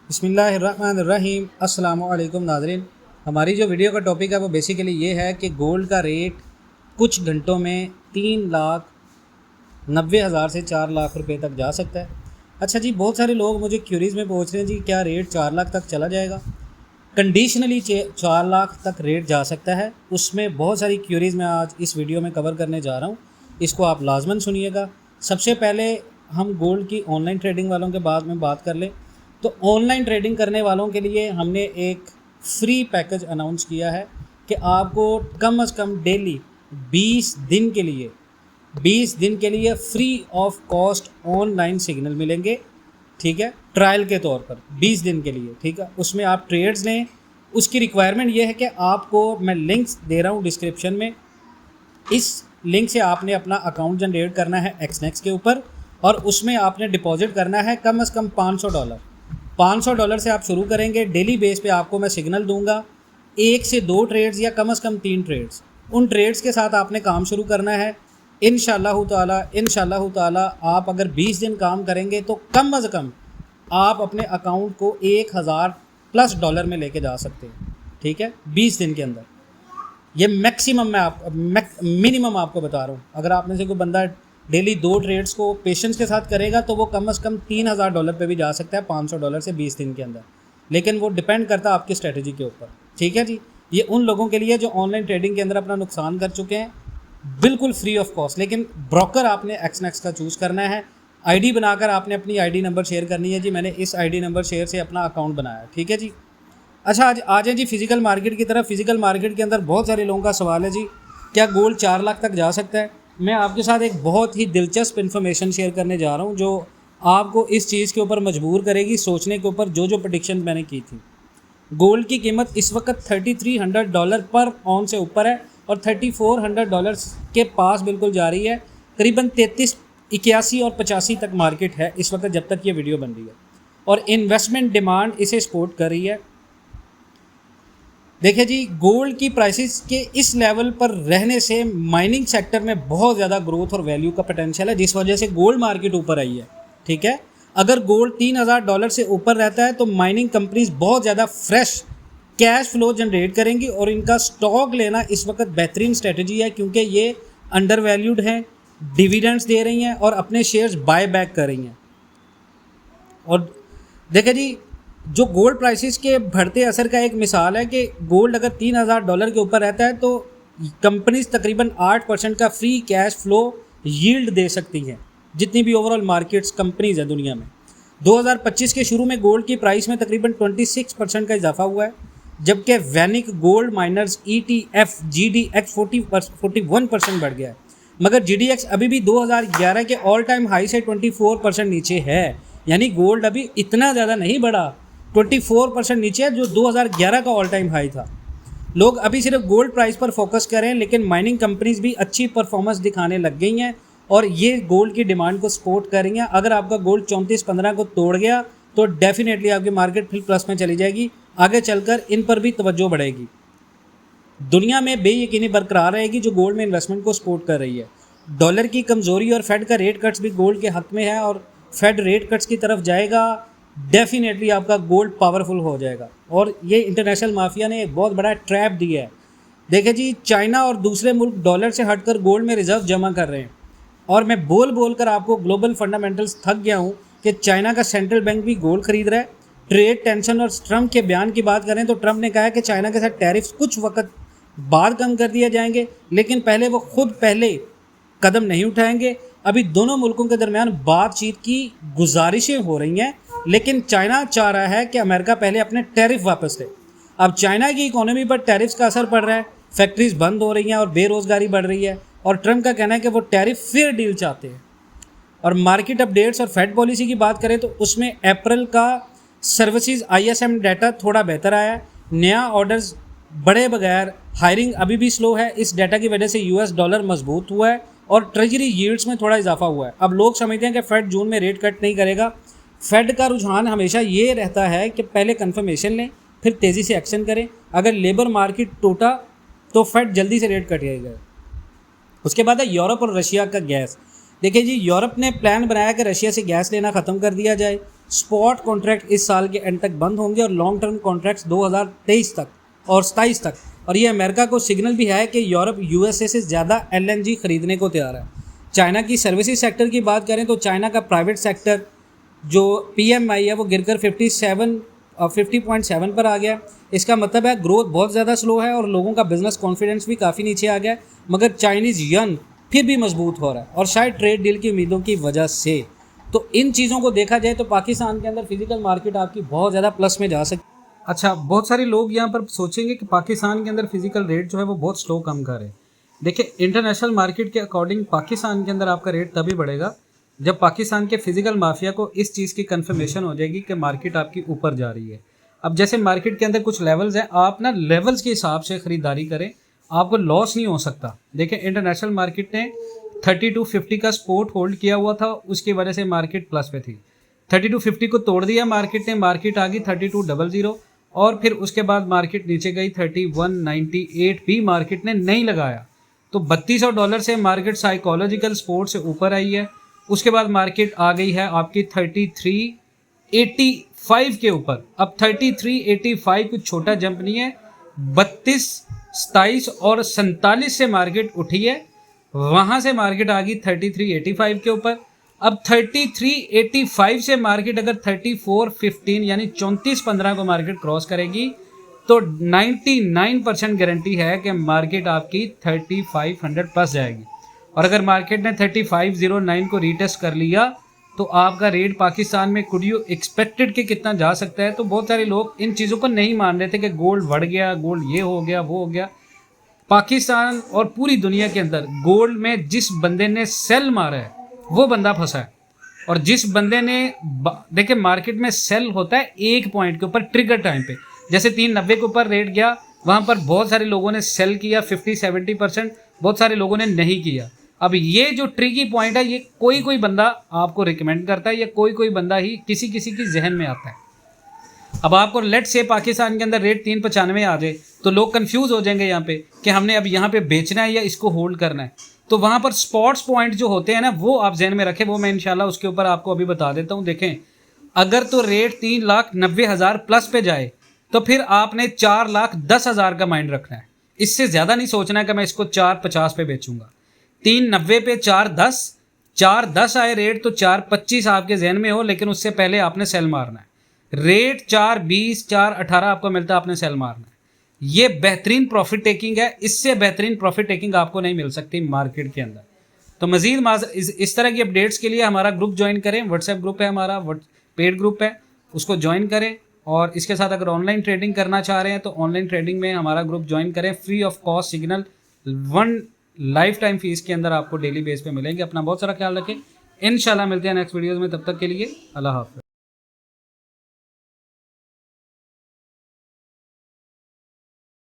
बिस्मिल्लाहिर्रहमानिर्रहीम। अस्सलामु अलैकुम नाज़रीन। हमारी जो वीडियो का टॉपिक है वो बेसिकली ये है कि गोल्ड का रेट कुछ घंटों में 3,90,000 से 4 लाख रुपए तक जा सकता है। अच्छा जी, बहुत सारे लोग मुझे क्यूरीज़ में पूछ रहे हैं जी क्या रेट 4 लाख तक चला जाएगा। कंडीशनली 4 लाख तक रेट जा सकता है। उसमें बहुत सारी क्यूरीज़ मैं आज इस वीडियो में कवर करने जा रहा हूँ, इसको आप लाजमन सुनिएगा। सबसे पहले हम गोल्ड की ऑनलाइन ट्रेडिंग वालों के बाद में बात कर लें तो ऑनलाइन ट्रेडिंग करने वालों के लिए हमने एक फ्री पैकेज अनाउंस किया है कि आपको कम से कम डेली 20 दिन के लिए free of cost online signal मिलेंगे। ठीक है, ट्रायल के तौर पर 20 दिन के लिए। ठीक है, उसमें आप ट्रेड्स लें। उसकी रिक्वायरमेंट ये है कि आपको मैं लिंक्स दे रहा हूँ डिस्क्रिप्शन में, इस लिंक से आपने अपना अकाउंट जनरेट करना है एक्सनेक्स के ऊपर और उसमें आपने डिपॉजिट करना है कम से कम $500। $500 से आप शुरू करेंगे। डेली बेस पे आपको मैं सिग्नल दूंगा, 1 से 2 ट्रेड्स या कम से कम 3 ट्रेड्स। उन ट्रेड्स के साथ आपने काम शुरू करना है। इंशाअल्लाह ताला आप अगर 20 दिन काम करेंगे तो कम से कम आप अपने अकाउंट को $1,000+ में लेके जा सकते हैं। ठीक है, 20 दिन के अंदर। ये मैक्सिमम मिनिमम आपको बता रहा हूँ। अगर आप में से कोई बंदा डेली 2 ट्रेड्स को पेशेंस के साथ करेगा तो वो कम से कम $3,000 पे भी जा सकता है $500 से 20 दिन के अंदर, लेकिन वो डिपेंड करता है आपकी स्ट्रेटजी के ऊपर। ठीक है जी, ये उन लोगों के लिए जो ऑनलाइन ट्रेडिंग के अंदर अपना नुकसान कर चुके हैं, बिल्कुल फ्री ऑफ कॉस्ट। लेकिन ब्रोकर आपने एक्सनेक्स का चूज़ करना है। आईडी बनाकर आपने अपनी आईडी नंबर शेयर करनी है जी। मैंने इस आईडी नंबर शेयर से अपना अकाउंट बनाया। ठीक है जी। अच्छा, आज आ जाए जी फिज़िकल मार्केट की तरफ। फिज़िकल मार्केट के अंदर बहुत सारे लोगों का सवाल है जी, क्या गोल्ड 4 लाख तक जा सकता है। मैं आपके साथ एक बहुत ही दिलचस्प इन्फॉर्मेशन शेयर करने जा रहा हूँ जो आपको इस चीज़ के ऊपर मजबूर करेगी सोचने के ऊपर। जो प्रेडिक्शन मैंने की थी, गोल्ड की कीमत इस वक्त $3,300 पर ऑन से ऊपर है और $3,400 के पास बिल्कुल जा रही है। करीबन 33, 81 और 85 तक मार्केट है इस वक्त जब तक ये वीडियो बन रही है, और इन्वेस्टमेंट डिमांड इसे सपोर्ट कर रही है। देखिए जी, गोल्ड की प्राइसेस के इस लेवल पर रहने से माइनिंग सेक्टर में बहुत ज़्यादा ग्रोथ और वैल्यू का पोटेंशियल है, जिस वजह से गोल्ड मार्केट ऊपर आई है। ठीक है, अगर गोल्ड $3,000 से ऊपर रहता है तो माइनिंग कंपनीज बहुत ज़्यादा फ्रेश कैश फ्लो जनरेट करेंगी और इनका स्टॉक लेना इस वक्त बेहतरीन स्ट्रेटजी है, क्योंकि ये अंडर वैल्यूड हैं, डिविडेंड्स दे रही हैं और अपने शेयर्स बाय बैक कर रही हैं। और देखिए जी, जो गोल्ड प्राइसेस के बढ़ते असर का एक मिसाल है कि गोल्ड अगर $3,000 के ऊपर रहता है तो कंपनीज तकरीबन 8% का फ्री कैश फ्लो यील्ड दे सकती हैं, जितनी भी ओवरऑल मार्केट्स कंपनीज हैं दुनिया में। 2025 के शुरू में गोल्ड की प्राइस में तकरीबन 26% का इजाफा हुआ है, जबकि VanEck gold miners ETF GDX 41% बढ़ गया है। मगर GDX अभी भी 2011 के ऑल टाइम हाई से 24% नीचे है। यानी गोल्ड अभी इतना ज़्यादा नहीं बढ़ा, 24% नीचे है, जो 2011 का ऑल टाइम हाई था। लोग अभी सिर्फ गोल्ड प्राइस पर फोकस करें, लेकिन माइनिंग कंपनीज भी अच्छी परफॉर्मेंस दिखाने लग गई हैं और ये गोल्ड की डिमांड को सपोर्ट कर रही हैं। अगर आपका गोल्ड 34-15 को तोड़ गया तो डेफिनेटली आपकी मार्केट फिर प्लस में चली जाएगी। आगे चलकर इन पर भी तवज्जो बढ़ेगी। दुनिया में बेयकीनी बरकरार रहेगी जो गोल्ड में इन्वेस्टमेंट को सपोर्ट कर रही है। डॉलर की कमज़ोरी और फेड का रेट कट्स भी गोल्ड के हक में है, और फेड रेट कट्स की तरफ जाएगा, डेफिनेटली आपका गोल्ड पावरफुल हो जाएगा। और ये इंटरनेशनल माफिया ने एक बहुत बड़ा ट्रैप दिया है। देखिए जी, चाइना और दूसरे मुल्क डॉलर से हटकर गोल्ड में रिजर्व जमा कर रहे हैं, और मैं बोल कर आपको ग्लोबल फंडामेंटल्स थक गया हूँ कि चाइना का सेंट्रल बैंक भी गोल्ड खरीद रहा है। ट्रेड टेंशन और ट्रम्प के बयान की बात करें तो ट्रम्प ने कहा है कि चाइना के साथ टैरिफ्स कुछ वक्त बाद कम कर दिए जाएंगे, लेकिन पहले वो खुद कदम नहीं उठाएंगे। अभी दोनों मुल्कों के दरमियान बातचीत की गुजारिशें हो रही हैं, लेकिन चाइना चाह रहा है कि अमेरिका पहले अपने टैरिफ वापस ले। अब चाइना की इकोनॉमी पर टैरिफ्स का असर पड़ रहा है, फैक्ट्रीज बंद हो रही हैं और बेरोज़गारी बढ़ रही है, और ट्रम्प का कहना है कि वो टैरिफ फेयर डील चाहते हैं। और मार्केट अपडेट्स और फेड पॉलिसी की बात करें तो उसमें अप्रैल का सर्विसेज ISM डाटा थोड़ा बेहतर आया है। नया ऑर्डर्स बढ़े बगैर हायरिंग अभी भी स्लो है। इस डाटा की वजह से US डॉलर मजबूत हुआ है और ट्रेजरी यील्ड्स में थोड़ा इजाफा हुआ है। अब लोग समझते हैं कि फेड जून में रेट कट नहीं करेगा। फेड का रुझान हमेशा ये रहता है कि पहले कंफर्मेशन लें, फिर तेज़ी से एक्शन करें। अगर लेबर मार्केट टूटा तो फेड जल्दी से रेट कटेगा। उसके बाद है यूरोप और रशिया का गैस। देखिए जी, यूरोप ने प्लान बनाया कि रशिया से गैस लेना ख़त्म कर दिया जाए। स्पॉट कॉन्ट्रैक्ट इस साल के एंड तक बंद होंगे और लॉन्ग टर्म कॉन्ट्रैक्ट्स 2023 तक और 27 तक। और ये अमेरिका को सिग्नल भी है कि यूरोप यूएसए से ज़्यादा LNG खरीदने को तैयार है। चाइना की सर्विसेज सेक्टर की बात करें तो चाइना का प्राइवेट सेक्टर जो PMI है वो गिरकर 50.7 पर आ गया। इसका मतलब है ग्रोथ बहुत ज़्यादा स्लो है और लोगों का बिजनेस कॉन्फिडेंस भी काफ़ी नीचे आ गया, मगर चाइनीज़ यन फिर भी मजबूत हो रहा है और शायद ट्रेड डील की उम्मीदों की वजह से। तो इन चीज़ों को देखा जाए तो पाकिस्तान के अंदर फिजिकल मार्केट आपकी बहुत ज़्यादा प्लस में जा सकती है। अच्छा, बहुत सारे लोग यहाँ पर सोचेंगे कि पाकिस्तान के अंदर फिजिकल रेट जो है वो बहुत स्लो कम कर रहे हैं। देखिए, इंटरनेशनल मार्केट के अकॉर्डिंग पाकिस्तान के अंदर आपका रेट तभी बढ़ेगा जब पाकिस्तान के फिजिकल माफिया को इस चीज़ की कन्फर्मेशन हो जाएगी कि मार्केट आपकी ऊपर जा रही है। अब जैसे मार्केट के अंदर कुछ लेवल्स हैं, आप ना लेवल्स के हिसाब से ख़रीदारी करें, आपको लॉस नहीं हो सकता। देखिए, इंटरनेशनल मार्केट ने 3250 का सपोर्ट होल्ड किया हुआ था, उसकी वजह से मार्केट प्लस पे थी। 3250 को तोड़ दिया मार्केट ने, मार्केट आ गई 3200 और फिर उसके बाद मार्केट नीचे गई 3198 भी मार्केट ने नहीं लगाया। तो $3200 से मार्केट साइकोलॉजिकल सपोर्ट से ऊपर आई है। उसके बाद मार्केट आ गई है आपकी 3385 के ऊपर। अब 3385 कुछ छोटा जंप नहीं है, 32, 27 और 47 से मार्केट उठी है, वहाँ से मार्केट आ गई 3385 के ऊपर। अब 3385 से मार्केट अगर 3415 यानी 3415 को मार्केट क्रॉस करेगी तो 99% गारंटी है कि मार्केट आपकी 3500 प्लस जाएगी। और अगर मार्केट ने 3509 को रीटेस्ट कर लिया तो आपका रेट पाकिस्तान में कुड यू एक्सपेक्टेड के कितना जा सकता है। तो बहुत सारे लोग इन चीज़ों को नहीं मान रहे थे कि गोल्ड बढ़ गया, गोल्ड ये हो गया, वो हो गया। पाकिस्तान और पूरी दुनिया के अंदर गोल्ड में जिस बंदे ने सेल मारा है वो बंदा फंसा है। और जिस बंदे ने देखिए, मार्केट में सेल होता है एक पॉइंट के ऊपर, ट्रिगर टाइम पे। जैसे 390 के ऊपर रेट गया, वहाँ पर बहुत सारे लोगों ने सेल किया 50-70%, बहुत सारे लोगों ने नहीं किया। अब ये जो ट्रिकी पॉइंट है, ये कोई बंदा आपको रिकमेंड करता है या कोई बंदा ही किसी की जहन में आता है। अब आपको लेट से पाकिस्तान के अंदर रेट 395 आ जाए तो लोग कंफ्यूज हो जाएंगे यहाँ पे कि हमने अब यहाँ पे बेचना है या इसको होल्ड करना है। तो वहाँ पर स्पॉट्स पॉइंट जो होते हैं ना, वो आप जहन में रखें, वो मैं इंशाल्लाह उसके ऊपर आपको अभी बता देता हूँ। देखें, अगर तो रेट 3,90,000 प्लस पे जाए तो फिर आपने 4,10,000 का माइंड रखना है। इससे ज़्यादा नहीं सोचना है कि मैं इसको 450 पे बेचूंगा। 390 पे 410 आए रेट तो 425 आपके जहन में हो, लेकिन उससे पहले आपने सेल मारना है। रेट 420 418 आपको मिलता है, आपने सेल मारना है। ये बेहतरीन प्रॉफिट टेकिंग है, इससे बेहतरीन प्रॉफिट टेकिंग आपको नहीं मिल सकती मार्केट के अंदर। तो मजीद इस तरह की अपडेट्स के लिए हमारा ग्रुप ज्वाइन करें। व्हाट्सएप ग्रुप है हमारा, पेड ग्रुप है, उसको ज्वाइन करें। और इसके साथ अगर ऑनलाइन ट्रेडिंग करना चाह रहे हैं तो ऑनलाइन ट्रेडिंग में हमारा ग्रुप ज्वाइन करें। Free of cost signal 1 life time fees के अंदर आपको डेली बेस पे मिलेंगे। अपना बहुत सारा ख्याल रखें। इंशाल्लाह मिलते हैं नेक्स्ट वीडियोज़ में, तब तक के लिए अल्लाह हाफ़िज़।